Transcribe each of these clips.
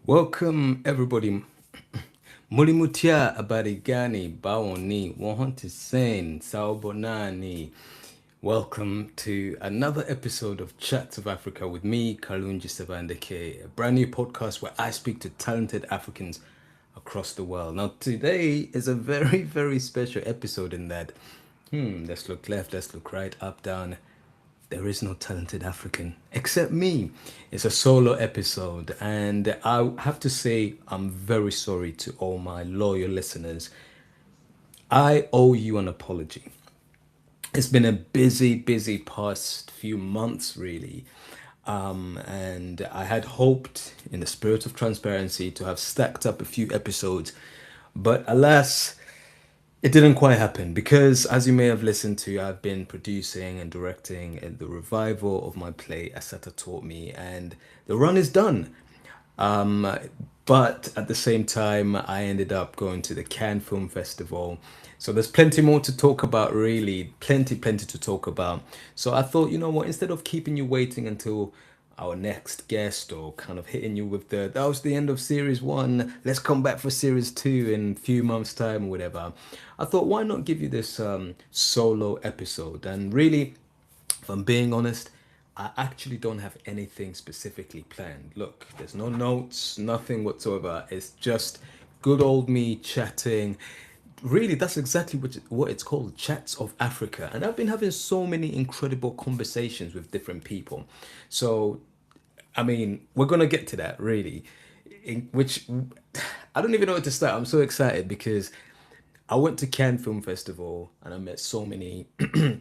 Welcome everybody. Mulimutia Abarigani Bawoni Wahanti Saobonani. Welcome to another episode of Chats of Africa with me, Kalunji Sabandeke, a brand new podcast where I speak to talented Africans across the world. Now today is a very, very special episode in that let's look left, let's look right, up, down. There is no talented African except me. It's a solo episode, and I have to say, I'm very sorry to all my loyal listeners. I owe you an apology. It's been a busy, busy past few months, really. And I had hoped, in the spirit of transparency, to have stacked up a few episodes, but alas, it didn't quite happen because, as you may have listened to, I've been producing and directing the revival of my play Asata Taught Me, and the run is done. Um, but at the same time, I ended up going to the Cannes Film Festival. So there's plenty more to talk about, really. Plenty to talk about. So I thought, you know what, instead of keeping you waiting until our next guest or kind of hitting you with that was the end of series one, let's come back for series two in a few months' time or whatever. I thought, why not give you this solo episode? And really, if I'm being honest, I actually don't have anything specifically planned. Look, there's no notes, nothing whatsoever. It's just good old me chatting. Really, that's exactly what it's called, Chats of Africa. And I've been having so many incredible conversations with different people. So, I mean, we're going to get to that, really. Which I don't even know where to start. I'm so excited because I went to Cannes Film Festival and I met so many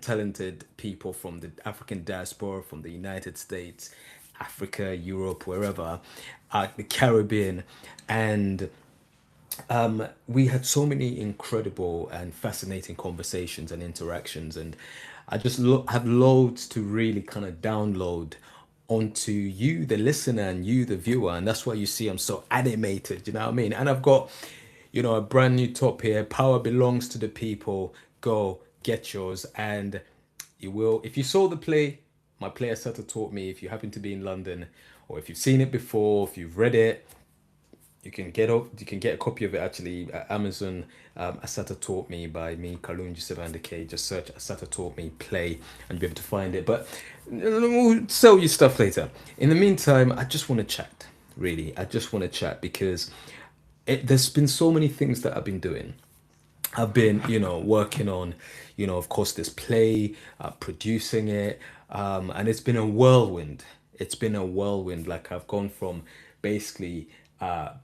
talented people from the African diaspora, from the United States, Africa, Europe, wherever, the Caribbean, and we had so many incredible and fascinating conversations and interactions, and I just have loads to really kind of download onto you, the listener, and you, the viewer, and that's why you see I'm so animated. You know what I mean? And I've got, a brand new top here. Power belongs to the people. Go get yours, and you will. If you saw the play, my player Sutter taught me. If you happen to be in London, or if you've seen it before, if you've read it, you can get a copy of it actually at Amazon. Asata Taught Me by me, Kalunji Sevandake. Just search Asata Taught Me play and you'll be able to find it. But we'll sell you stuff later. In the meantime, I just want to chat. Really, I just want to chat because there's been so many things that I've been doing. I've been, working on, of course, this play, producing it, and it's been a whirlwind. It's been a whirlwind. Like I've gone from basically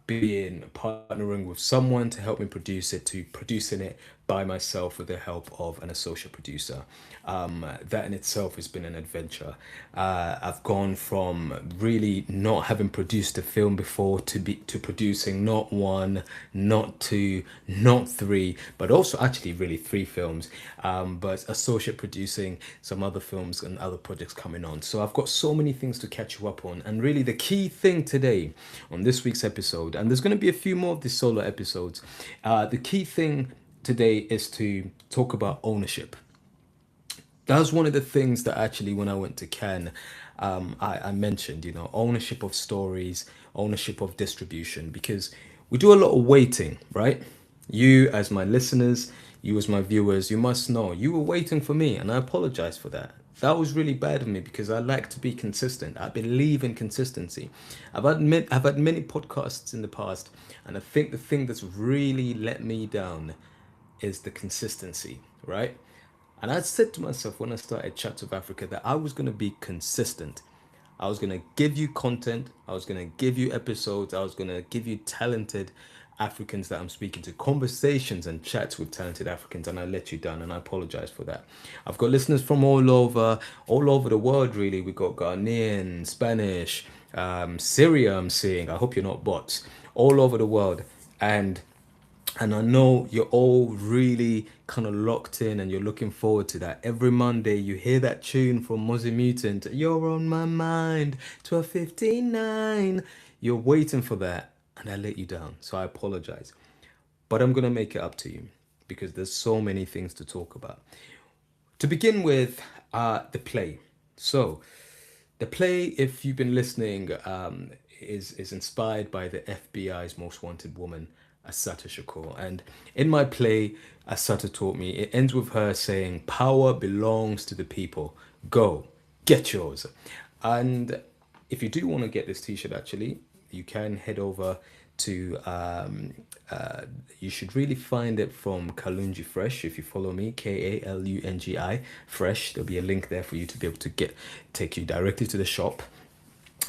being partnering with someone to help me produce it to producing it by myself with the help of an associate producer. That in itself has been an adventure. I've gone from really not having produced a film before to producing not one, not two, not three, but also actually really three films. But associate producing some other films and other projects coming on. So I've got so many things to catch you up on. And really, the key thing today on this week's episode, and there's going to be a few more of these solo episodes, the key thing today is to talk about ownership. That was one of the things that actually, when I went to Cannes, I mentioned, ownership of stories, ownership of distribution, because we do a lot of waiting, right? You, as my listeners, you, as my viewers, you must know you were waiting for me, and I apologize for that. That was really bad of me because I like to be consistent. I believe in consistency. I've had many podcasts in the past, and I think the thing that's really let me down is the consistency, right? And I said to myself when I started Chats of Africa that I was going to be consistent. I was going to give you content. I was going to give you episodes. I was going to give you talented Africans that I'm speaking to, conversations and chats with talented Africans, and I let you down, and I apologize for that. I've got listeners from all over the world, really. We got Ghanaian, Spanish, Syria, I'm seeing. I hope you're not bots. All over the world. And I know you're all really kind of locked in and you're looking forward to that. Every Monday you hear that tune from Mozzie Mutant, You're on My Mind, 12:59. You're waiting for that and I let you down. So I apologize. But I'm going to make it up to you because there's so many things to talk about. To begin with, the play. So, the play, if you've been listening, is inspired by the FBI's most wanted woman, Assata Shakur. And in my play, Assata taught me, it ends with her saying, "Power belongs to the people. Go, get yours." And if you do want to get this t-shirt, actually, you can head over to you should really find it from Kalungi Fresh. If you follow me, Kalungi Fresh, there'll be a link there for you to be able to take you directly to the shop.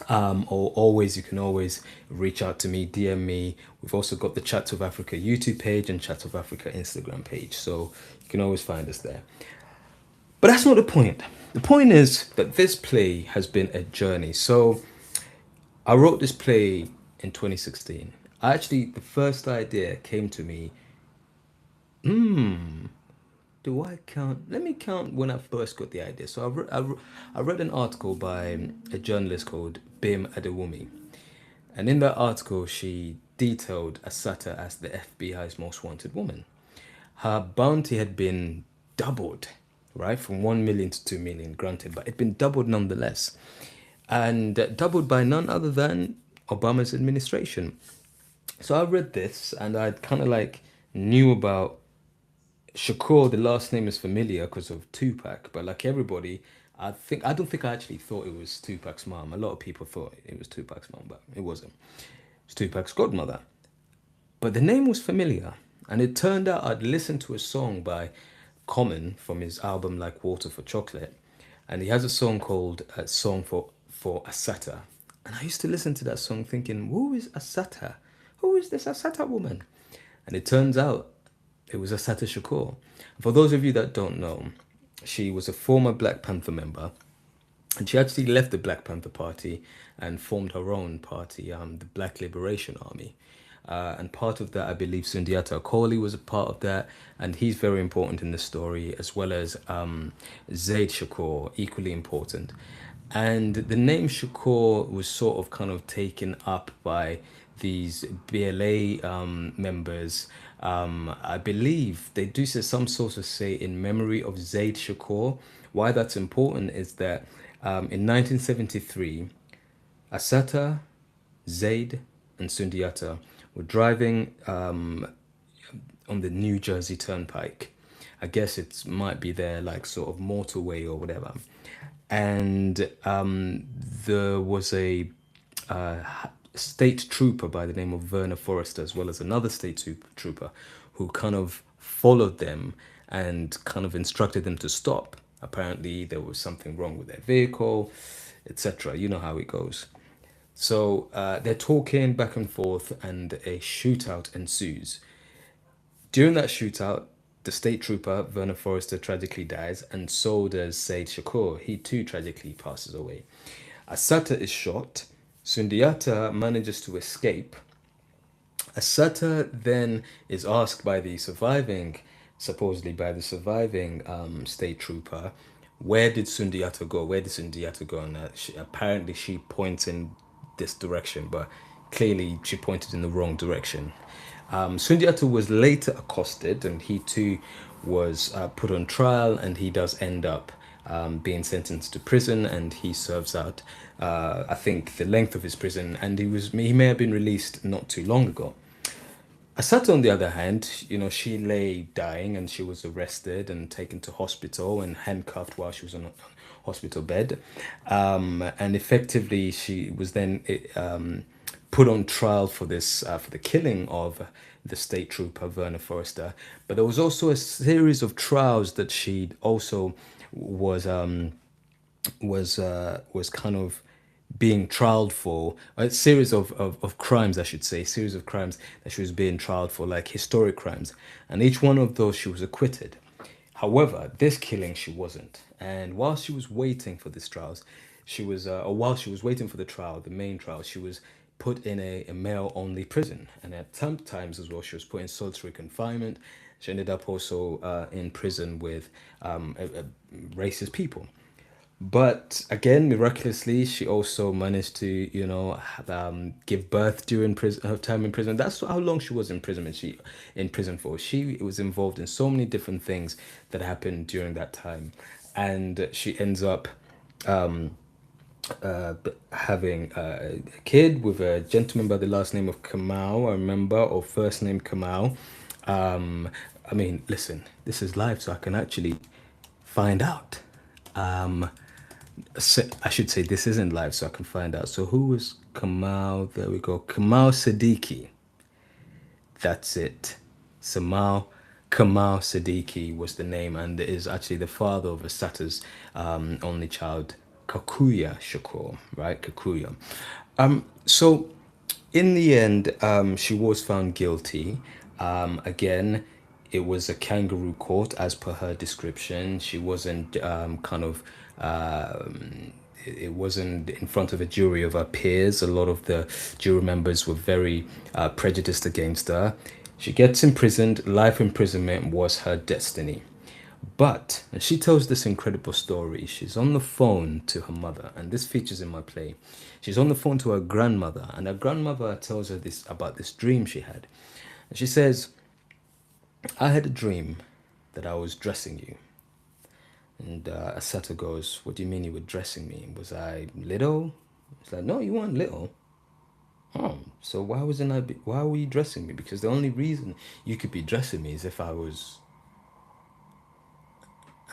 Or always, you can always reach out to me, DM me. We've also got the Chats of Africa YouTube page and Chats of Africa Instagram page, so you can always find us there. But that's not the point. The point is that this play has been a journey. So I wrote this play in 2016. The first idea came to me. Do I count? Let me count when I first got the idea. So I read an article by a journalist called Bim Adewumi. And in that article, she detailed Assata as the FBI's most wanted woman. Her bounty had been doubled, right? From 1 million to 2 million, granted, but it'd been doubled nonetheless. And doubled by none other than Obama's administration. So I read this and I kind of like knew about Shakur. The last name is familiar because of Tupac, but like everybody, I don't think I actually thought it was Tupac's mom. A lot of people thought it was Tupac's mom, but it wasn't. It's Tupac's godmother. But the name was familiar, and it turned out I'd listened to a song by Common from his album Like Water for Chocolate, and he has a song called "Song for Assata," and I used to listen to that song thinking, "Who is Assata? Who is this Assata woman?" And it turns out it was Assata Shakur. For those of you that don't know, she was a former Black Panther member, and she actually left the Black Panther Party and formed her own party, the Black Liberation Army. And part of that, I believe Sundiata Acoli was a part of that, and he's very important in the story, as well as Zaid Shakur, equally important. And the name Shakur was sort of kind of taken up by these BLA members. I believe they do say some sort of say in memory of Zaid Shakur. Why that's important is that in 1973, Assata, Zaid, and Sundiata were driving on the New Jersey Turnpike. I guess it might be their like sort of motorway or whatever. And there was a state trooper by the name of Werner Forrester, as well as another state trooper, who kind of followed them and kind of instructed them to stop. Apparently, there was something wrong with their vehicle, etc. You know how it goes. So they're talking back and forth, and a shootout ensues. During that shootout, the state trooper, Werner Forrester, tragically dies, and so does Said Shakur. He too tragically passes away. Assata is shot. Sundiata manages to escape. Assata then is asked by the surviving, supposedly by the surviving state trooper, where did Sundiata go? Where did Sundiata go? And apparently she points in this direction, but clearly she pointed in the wrong direction. Sundiata was later accosted, and he too was put on trial, and he does end up being sentenced to prison, and he serves out, I think, the length of his prison, and he may have been released not too long ago. Assata, on the other hand, she lay dying, and she was arrested and taken to hospital and handcuffed while she was on a hospital bed. And effectively, she was then put on trial for this, for the killing of the state trooper, Werner Forrester. But there was also a series of trials that she also was kind of being trialed for, a series of crimes, I should say, series of crimes that she was being trialed for, like historic crimes, and each one of those she was acquitted. However, this killing she wasn't, and while she was waiting for these trials, or while she was waiting for the trial, the main trial, she was put in a male-only prison, and at some times as well, she was put in solitary confinement. She ended up also in prison with racist people. But again, miraculously, she also managed to, give birth during her time in prison. That's how long she was in prison. In prison for. She was involved in so many different things that happened during that time, and she ends up having a kid with a gentleman by the last name of Kamau, I remember, or first name Kamau. Um, I mean, listen, this is live, so I can actually find out. Um, I should say this isn't live, so I can find out. So who was Kamau? There we go. Kamau Siddiqui. That's it. Kamal Siddiqui was the name, and is actually the father of Asata's only child, Kakuya Shakur, right? Kakuya. So in the end, she was found guilty. Again, it was a kangaroo court as per her description. She wasn't it wasn't in front of a jury of her peers. A lot of the jury members were very prejudiced against her. She gets imprisoned. Life imprisonment was her destiny. But, and she tells this incredible story. She's on the phone to her mother, and this features in my play. She's on the phone to her grandmother, and her grandmother tells her this about this dream she had. And she says, I had a dream that I was dressing you. And Asata goes, what do you mean you were dressing me? Was I little? It's like, no, you weren't little. Oh, so why were you dressing me? Because the only reason you could be dressing me is if I was.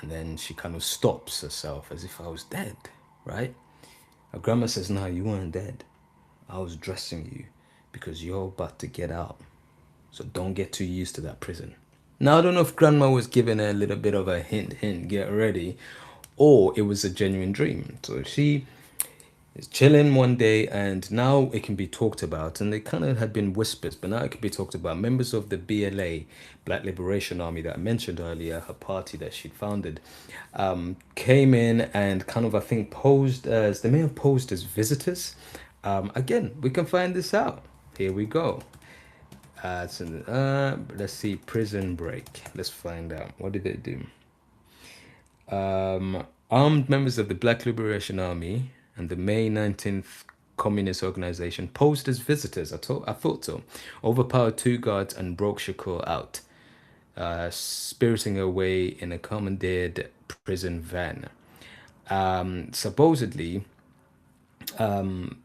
And then she kind of stops herself as if I was dead, right? Her grandma says, no, you weren't dead. I was dressing you because you're about to get out. So don't get too used to that prison. Now, I don't know if grandma was giving her a little bit of a hint, get ready, or it was a genuine dream. So she is chilling one day, and now it can be talked about. And they kind of had been whispers, but now it can be talked about. Members of the BLA, Black Liberation Army, that I mentioned earlier, her party that she'd founded, came in and kind of, I think, posed as, they may have posed as visitors. Again, we can find this out. Here we go. Let's see, Prison Break. Let's find out. What did they do? Armed members of the Black Liberation Army and the May 19th Communist Organization posed as visitors. I thought so. Overpowered two guards and broke Shakur out, spiriting her away in a commandeered prison van. Supposedly, the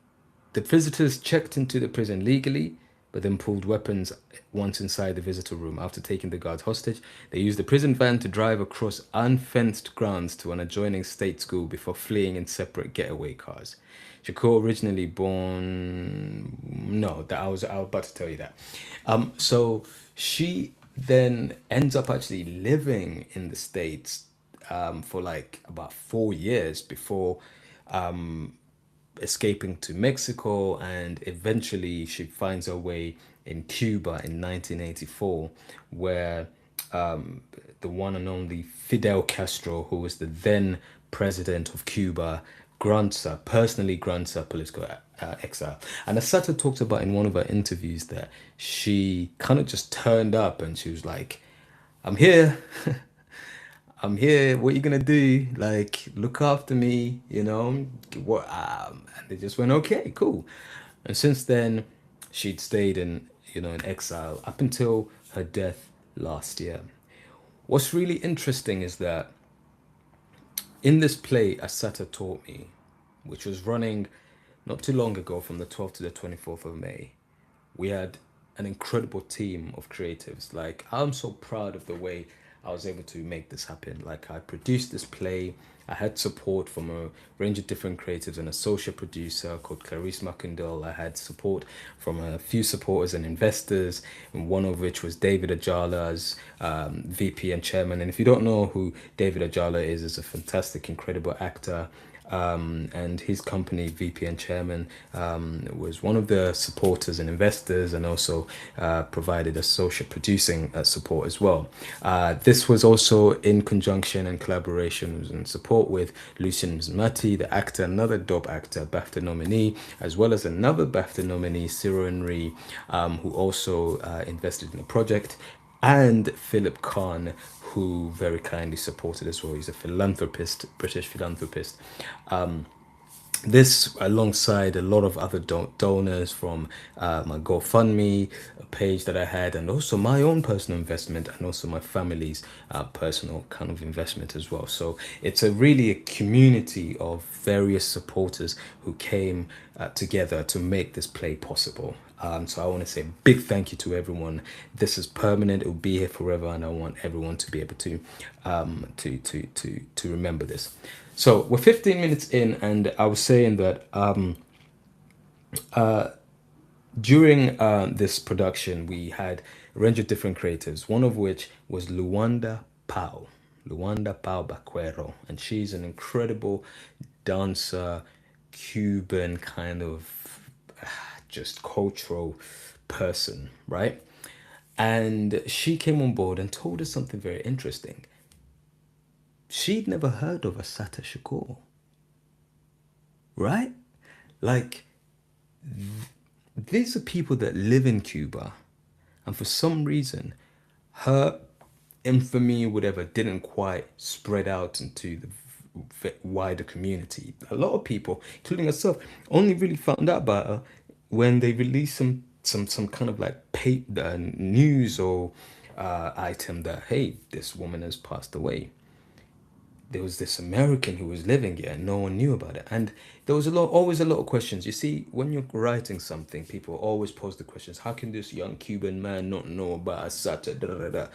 visitors checked into the prison legally, but then pulled weapons once inside the visitor room. After taking the guards hostage, they used the prison van to drive across unfenced grounds to an adjoining state school before fleeing in separate getaway cars. Shakur originally born. No, that I was about to tell you that. So she then ends up actually living in the States for like about 4 years before escaping to Mexico, and eventually she finds her way in Cuba in 1984, where the one and only Fidel Castro, who was the then president of Cuba, personally grants her political exile. And Asata talked about in one of her interviews that she kind of just turned up and she was like, I'm here. I'm here. What you gonna do? Like, look after me, you know? What? And they just went, okay, cool. And since then, she'd stayed in exile up until her death last year. What's really interesting is that in this play, Asata taught me, which was running not too long ago from the 12th to the 24th of May, we had an incredible team of creatives. Like, I'm so proud of the way I was able to make this happen. Like, I produced this play. I had support from a range of different creatives and a social producer called Clarice Muckendall. I had support from a few supporters and investors, and one of which was David Ajala as VP and chairman. And if you don't know who David Ajala is a fantastic, incredible actor. And his company, VP and Chairman, was one of the supporters and investors, and also provided a social producing support as well. This was also in conjunction and collaboration and support with Lucien Mzimati, the actor, another dope actor, BAFTA nominee, as well as another BAFTA nominee, Cyril Henry, who also invested in the project, and Philip Kahn, who very kindly supported as well. He's a philanthropist, British philanthropist. this alongside a lot of other donors from my GoFundMe page that I had, and also my own personal investment, and also my family's personal kind of investment as well. So it's a really a community of various supporters who came together to make this play possible. So I want to say a big thank you to everyone. This is permanent; it will be here forever, and I want everyone to be able to to remember this. So we're 15 minutes in, and I was saying that during this production, we had a range of different creatives, one of which was Luanda Pau Baquero, and she's an incredible dancer, Cuban kind of just cultural person, right? And she came on board and told us something very interesting. She'd never heard of Asata Shakur, right? Like, these are people that live in Cuba, and for some reason, her infamy, whatever, didn't quite spread out into the wider community. A lot of people, including herself, only really found out about her when they released some kind of like news or item that, hey, this woman has passed away. There was this American who was living here and no one knew about it. And there was always a lot of questions. You see, when you're writing something, people always pose the questions, how can this young Cuban man not know about Asata? Da, da, da, da.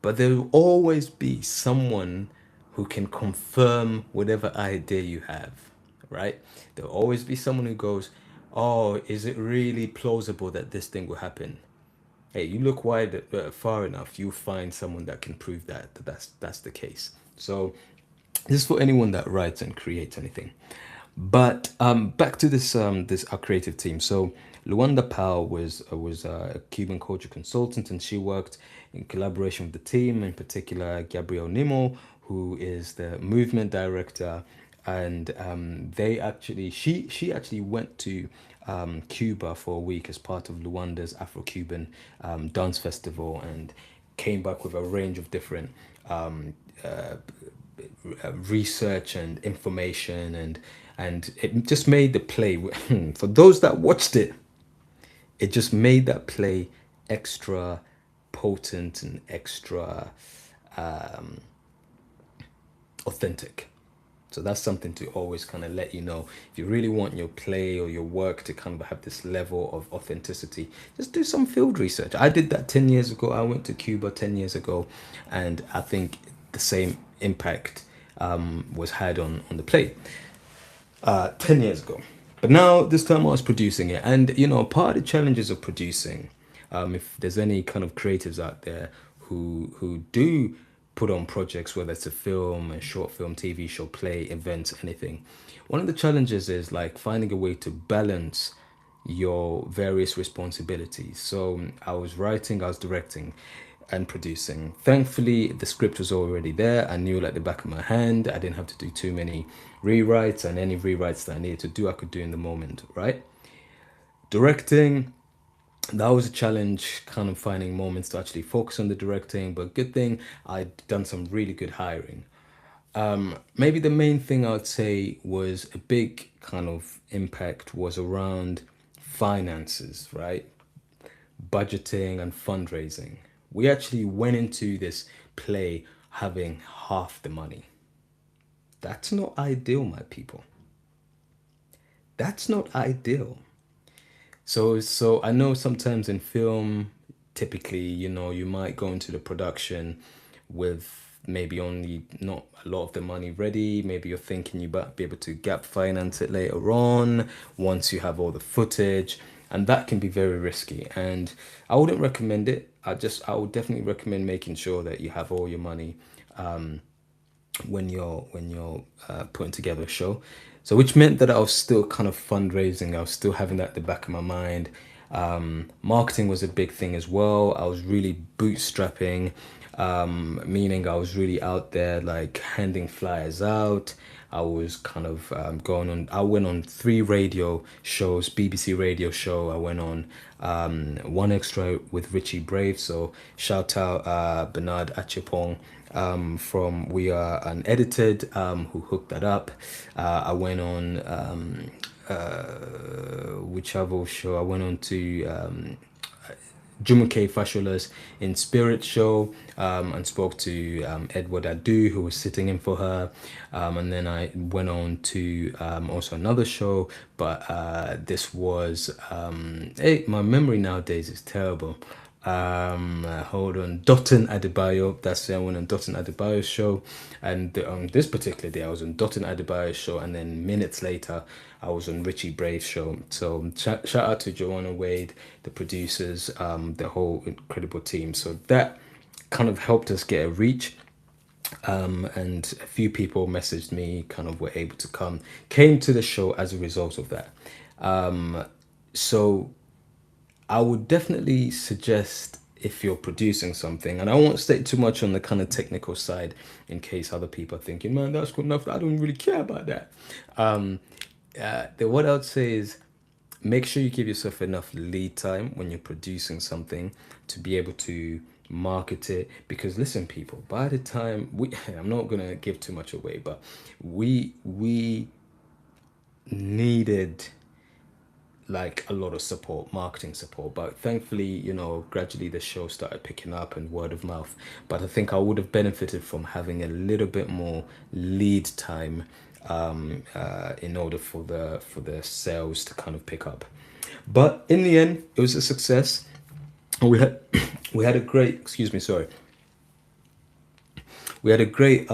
But there will always be someone who can confirm whatever idea you have, right? There will always be someone who goes, oh, is it really plausible that this thing will happen? Hey, you look wide far enough, you find someone that can prove that's the case. So this is for anyone that writes and creates anything. But back to this our creative team. So Luanda Pao was a Cuban culture consultant, and she worked in collaboration with the team, in particular Gabriel Nimo, who is the movement director. And they actually she actually went to Cuba for a week as part of Luanda's Afro-Cuban dance festival, and came back with a range of different research and information, and it just made the play for those that watched it, it just made that play extra potent and extra authentic. So that's something to always kind of let you know. If you really want your play or your work to kind of have this level of authenticity, just do some field research. I did that 10 years ago. I went to Cuba 10 years ago, and I think the same impact was had on the play 10 years ago. But now, this time I was producing it. And, you know, part of the challenges of producing, if there's any kind of creatives out there who do put on projects, whether it's a film, a short film, TV show, play, events, anything, one of the challenges is like finding a way to balance your various responsibilities. So I was writing, I was directing and producing. Thankfully, the script was already there. I knew it like the back of my hand. I didn't have to do too many rewrites, and any rewrites that I needed to do, I could do in the moment, right? Directing, that was a challenge, kind of finding moments to actually focus on the directing, but good thing I'd done some really good hiring. Maybe the main thing I'd say was a big kind of impact was around finances, right? Budgeting and fundraising. We actually went into this play having half the money. That's not ideal, my people. That's not ideal. So I know sometimes in film, typically, you know, you might go into the production with maybe only not a lot of the money ready. Maybe you're thinking you might be able to gap finance it later on once you have all the footage, and that can be very risky. And I wouldn't recommend it. I would definitely recommend making sure that you have all your money when you're putting together a show. So which meant that I was still kind of fundraising. I was still having that at the back of my mind. Marketing was a big thing as well. I was really bootstrapping, meaning I was really out there like handing flyers out. I was kind of going on. I went on 3 radio shows, BBC radio show. I went on One Extra with Richie Brave. So shout out Bernard Achepong. from We Are Unedited, who hooked that up. I went on which other show? I went on to Jumoke Fashola's In Spirit show, and spoke to Edward Adu, who was sitting in for her. And then I went on to also another show, but this was, hey, my memory nowadays is terrible. Hold on, Dotun Adebayo. That's I went on Dotun Adebayo's show, and on this particular day, I was on Dotun Adebayo's show, and then minutes later, I was on Richie Brave's show. So shout out to Joanna Wade, the producers, the whole incredible team. So that kind of helped us get a reach. And a few people messaged me, kind of were able to came to the show as a result of that. So I would definitely suggest, if you're producing something, and I won't stay too much on the kind of technical side in case other people are thinking, man, that's good enough. I don't really care about that. What I would say is make sure you give yourself enough lead time when you're producing something to be able to market it. Because listen, people, by the time I'm not gonna give too much away, but we needed like a lot of support, marketing support. But thankfully, gradually the show started picking up and word of mouth. But I think I would have benefited from having a little bit more lead time, in order for the sales to kind of pick up. But in the end, it was a success. We had we had a great, excuse me, sorry, we had a great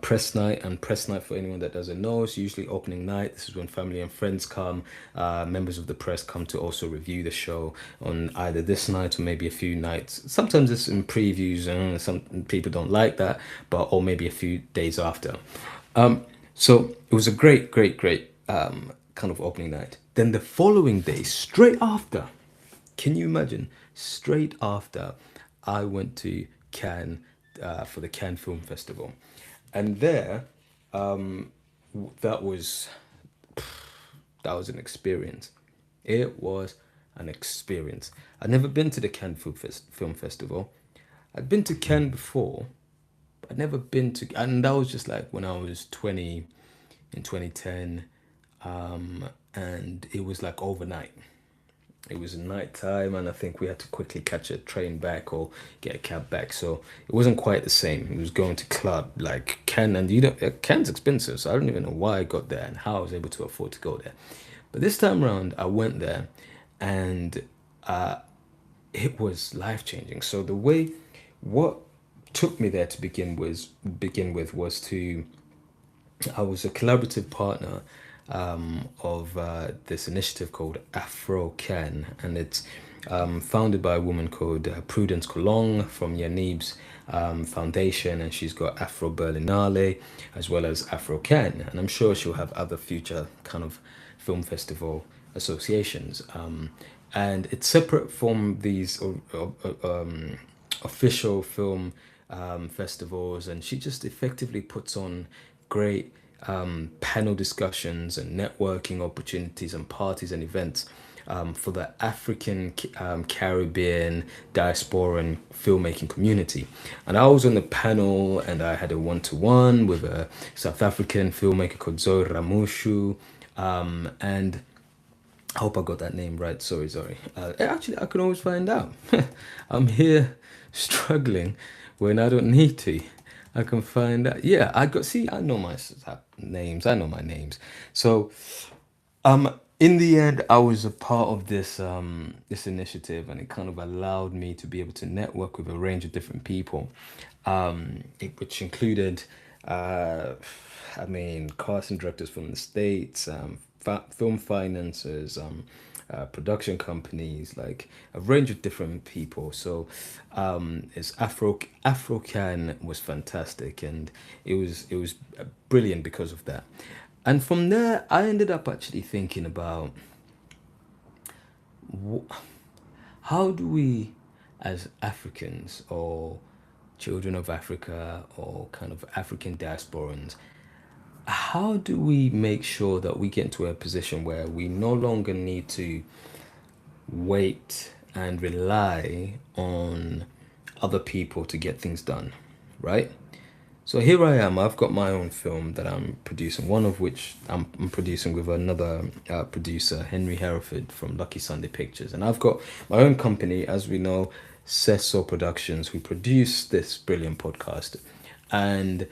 press night. And press night, for anyone that doesn't know, is usually opening night. This is when family and friends come. Members of the press come to also review the show on either this night or maybe a few nights. Sometimes it's in previews, and some people don't like that, but or maybe a few days after. So it was a great kind of opening night. Then the following day, straight after, can you imagine? Straight after, I went to Cannes, for the Cannes Film Festival, and there, that was that was an experience. It was an experience. I'd never been to the Cannes Film Festival. I'd been to Cannes before, but I'd never been to, and that was just like when I was 20 in 2010, and it was like overnight. It was night time, and I think we had to quickly catch a train back or get a cab back. So it wasn't quite the same. It was going to club like Cannes, and Cannes expensive, so I don't even know why I got there and how I was able to afford to go there. But this time around, I went there, and it was life changing. So what took me there to begin with was to I was a collaborative partner, of this initiative called Afro Can, and it's founded by a woman called Prudence Colong from Yanib's foundation, and she's got Afro Berlinale as well as Afro Can, and I'm sure she'll have other future kind of film festival associations. And it's separate from these official film festivals, and she just effectively puts on great panel discussions and networking opportunities and parties and events, for the African, Caribbean diaspora and filmmaking community. And I was on the panel, and I had a one-to-one with a South African filmmaker called Zoe Ramushu, and I hope I got that name right. Sorry. Actually, I can always find out. I'm here struggling when I don't need to. I can find out. Yeah, I got. See, I know my names. I know my names. So, in the end, I was a part of this initiative, and it kind of allowed me to be able to network with a range of different people, which included, uh, I mean, casting directors from the States, film financiers, production companies, like a range of different people. So, it's Afrocan was fantastic, and it was brilliant because of that. And from there, I ended up actually thinking about how do we, as Africans or children of Africa or kind of African diasporans, how do we make sure that we get into a position where we no longer need to wait and rely on other people to get things done? right? So here I am. I've got my own film that I'm producing, one of which I'm producing with another producer, Henry Hereford from Lucky Sunday Pictures. And I've got my own company, as we know, Cecil Productions, who produce this brilliant podcast. And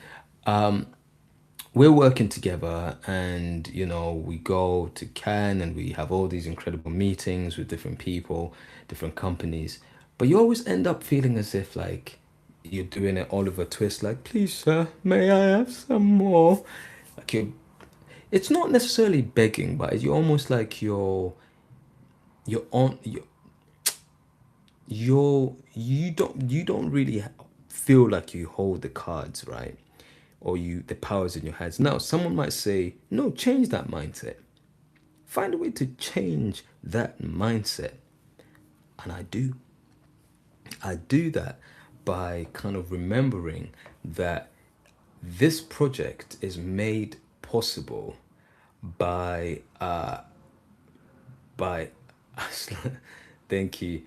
we're working together, and we go to Cannes and we have all these incredible meetings with different people, different companies, but you always end up feeling as if like you're doing an Oliver Twist, like, please sir, may I have some more? Like, it's not necessarily begging, but you're almost like you're on you don't really feel like you hold the cards, right? Or the powers in your hands. Now someone might say, no, change that mindset. Find a way to change that mindset. And I do that by kind of remembering that this project is made possible by by thank you.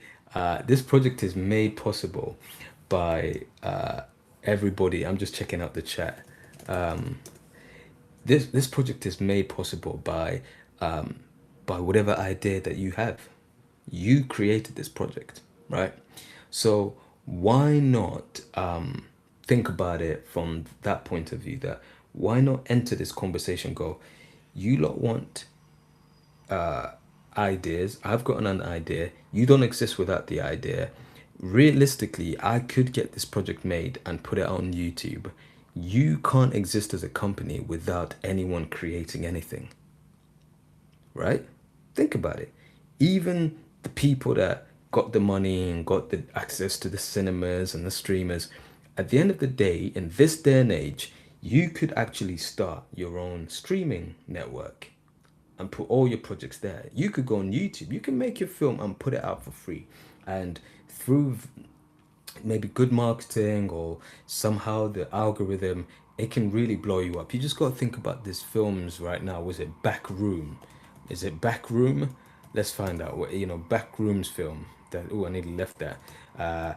This project is made possible by everybody. I'm just checking out the chat. This project is made possible by whatever idea that you have. You created this project, right? So why not think about it from that point of view? That why not enter this conversation? Go, you lot want ideas. I've got an idea. You don't exist without the idea. Realistically, I could get this project made and put it on YouTube. You can't exist as a company without anyone creating anything, right? Think about it. Even the people that got the money and got the access to the cinemas and the streamers, at the end of the day, in this day and age, you could actually start your own streaming network and put all your projects there. You could go on YouTube, you can make your film and put it out for free. And through maybe good marketing or somehow the algorithm, it can really blow you up. You just got to think about these films right now. Was it Back Room? Is it Back Room? Let's find out. What Back Room's film. That I nearly left that. Uh,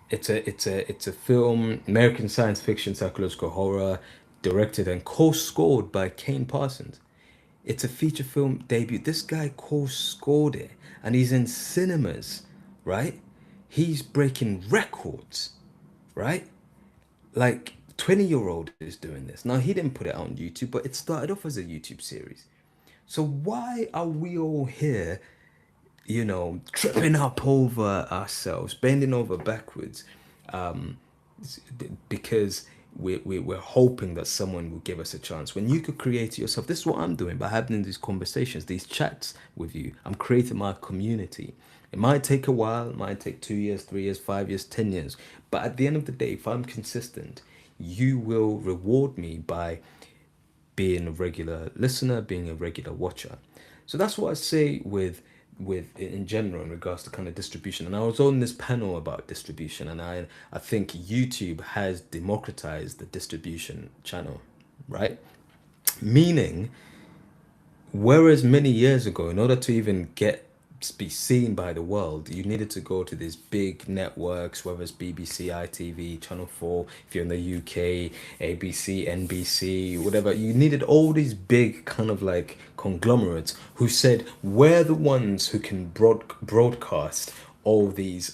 it's a film, American science fiction psychological horror, directed and co-scored by Kane Parsons. It's a feature film debut. This guy co-scored it, and he's in cinemas, right? He's breaking records, right? Like 20-year-old is doing this. Now he didn't put it on YouTube, but it started off as a YouTube series. So why are we all here, tripping up over ourselves, bending over backwards, because we're hoping that someone will give us a chance when you could create it yourself? This is what I'm doing by having these conversations, these chats with you. I'm creating my community. It might take a while, it might take 2 years, 3 years, 5 years, 10 years, but at the end of the day, if I'm consistent, you will reward me by being a regular listener, being a regular watcher. So that's what I say with in general in regards to kind of distribution. And I was on this panel about distribution, and I think YouTube has democratized the distribution channel, right? Meaning, whereas many years ago, in order to even be seen by the world, you needed to go to these big networks, whether it's BBC, ITV, Channel 4, if you're in the UK, ABC, NBC, whatever. You needed all these big kind of like conglomerates who said, we're the ones who can broadcast all these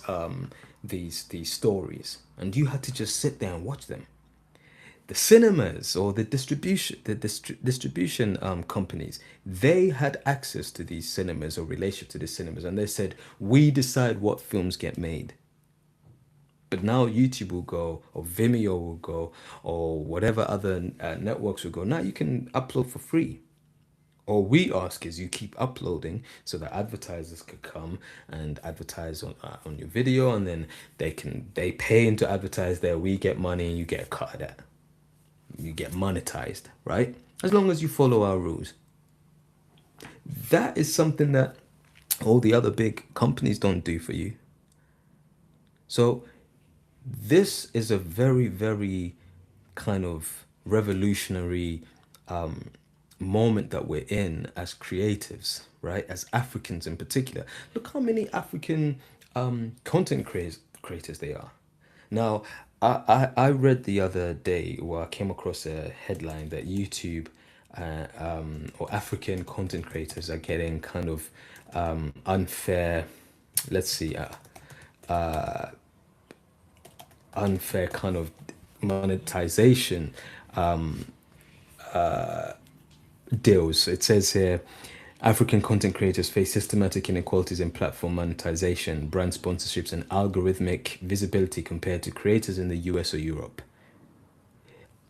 stories. And you had to just sit there and watch them. The cinemas or the distribution companies, they had access to these cinemas or relationship to the cinemas, and they said, we decide what films get made. But now YouTube will go, or Vimeo will go, or whatever other networks will go. Now you can upload for free. All we ask is you keep uploading so that advertisers could come and advertise on your video, and then they pay to advertise there. We get money and you get a cut of that. You get monetized, right? As long as you follow our rules. That is something that all the other big companies don't do for you. So this is a very, very kind of revolutionary moment that we're in as creatives, right? As Africans in particular. Look how many African content creators there are. Now, I read the other day, or I came across a headline that YouTube or African content creators are getting kind of unfair, let's see, unfair kind of monetization deals. It says here African content creators face systematic inequalities in platform monetization, brand sponsorships, and algorithmic visibility compared to creators in the US or Europe.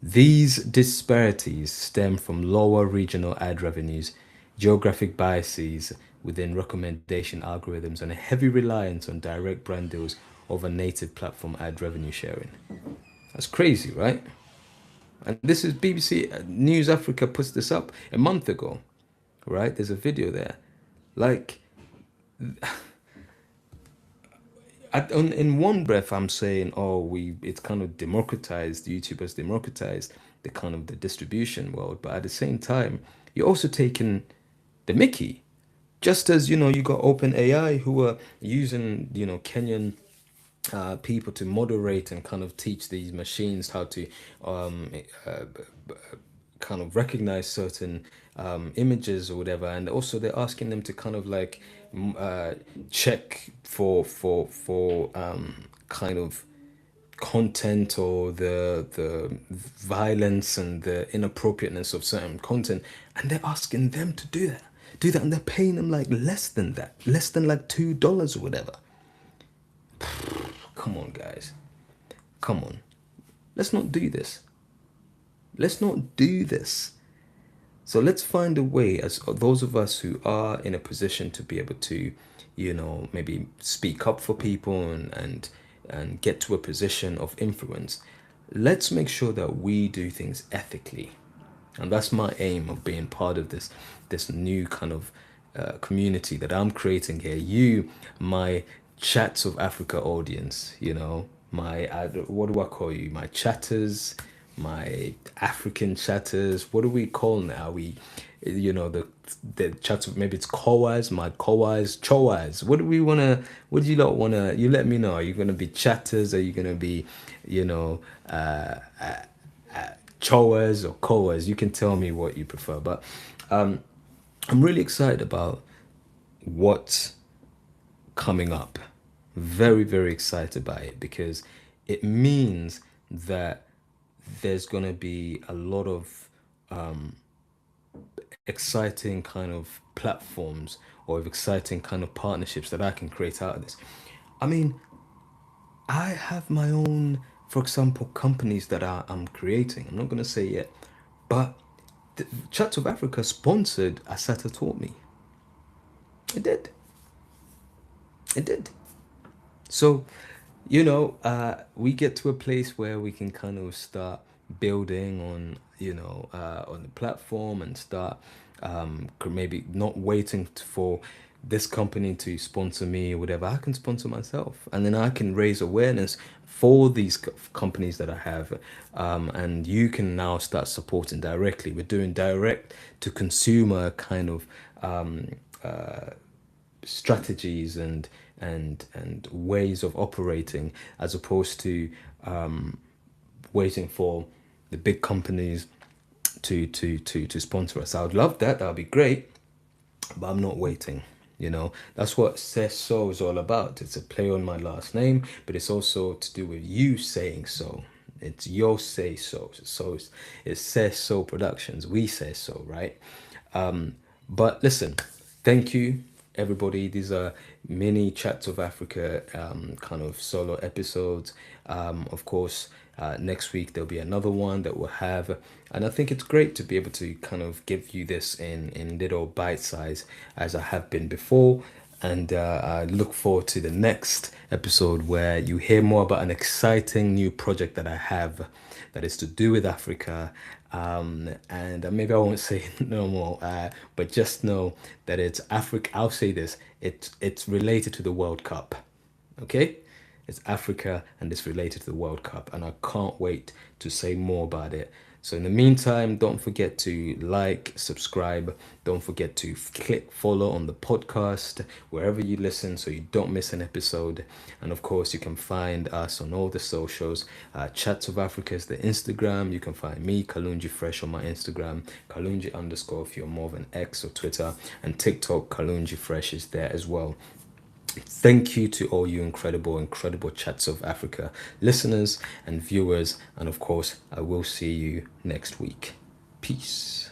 These disparities stem from lower regional ad revenues, geographic biases within recommendation algorithms, and a heavy reliance on direct brand deals over native platform ad revenue sharing. That's crazy, right? And this is BBC News Africa puts this up a month ago, right? There's a video there. Like, in one breath, I'm saying, oh, it's kind of democratized. YouTube has democratized the kind of the distribution world, but at the same time, you're also taking the Mickey. Just as you got OpenAI who are using Kenyan people to moderate and kind of teach these machines how to um, kind of recognize certain images or whatever, and also they're asking them to kind of like check for kind of content or the violence and the inappropriateness of certain content, and they're asking them to do that, and they're paying them like less than that, less than like $2 or whatever. Come on, guys, come on, let's not do this. Let's not do this. So let's find a way, as those of us who are in a position to be able to, maybe speak up for people and get to a position of influence. Let's make sure that we do things ethically, and that's my aim of being part of this new kind of community that I'm creating here. You, my Chats of Africa audience, my what do I call you? My chatters, my African chatters. What do we call now? The chats of, maybe it's koas, my koas, choas. What do we wanna? What do you not wanna? You let me know. Are you gonna be chatters? Are you gonna be, you know, choas or koas? You can tell me what you prefer, but I'm really excited about what's coming up. Very, very excited by it because it means that there's going to be a lot of exciting kind of platforms or exciting kind of partnerships that I can create out of this. I mean, I have my own, for example, companies that I'm creating. I'm not going to say yet, but Chats of Africa sponsored Asata Taught Me. It did. It did. So, we get to a place where we can kind of start building on, on the platform and start maybe not waiting for this company to sponsor me or whatever. I can sponsor myself, and then I can raise awareness for these companies that I have, and you can now start supporting directly. We're doing direct to consumer kind of strategies and ways of operating, as opposed to waiting for the big companies to sponsor us. I would love that. That would be great, but I'm not waiting. That's what Says So is all about. It's a play on my last name, but it's also to do with you saying so. It's your say so. So it's Says So Productions. We say so, right? But listen, thank you, everybody. These are mini Chats of Africa kind of solo episodes. Of course, next week there'll be another one that we'll have. And I think it's great to be able to kind of give you this in little bite size as I have been before. And I look forward to the next episode where you hear more about an exciting new project that I have that is to do with Africa. And maybe I won't say no more, but just know that it's Africa. I'll say this: it's related to the World Cup. Okay, it's Africa and it's related to the World Cup, and I can't wait to say more about it. So in the meantime, don't forget to like, subscribe. Don't forget to click follow on the podcast wherever you listen so you don't miss an episode. And of course, you can find us on all the socials. Chats of Africa is the Instagram. You can find me, Kalunji Fresh, on my Instagram. Kalunji underscore if you're more of an X or Twitter. And TikTok, Kalunji Fresh is there as well. Thank you to all you incredible Chats of Africa listeners and viewers. And of course, I will see you next week. Peace.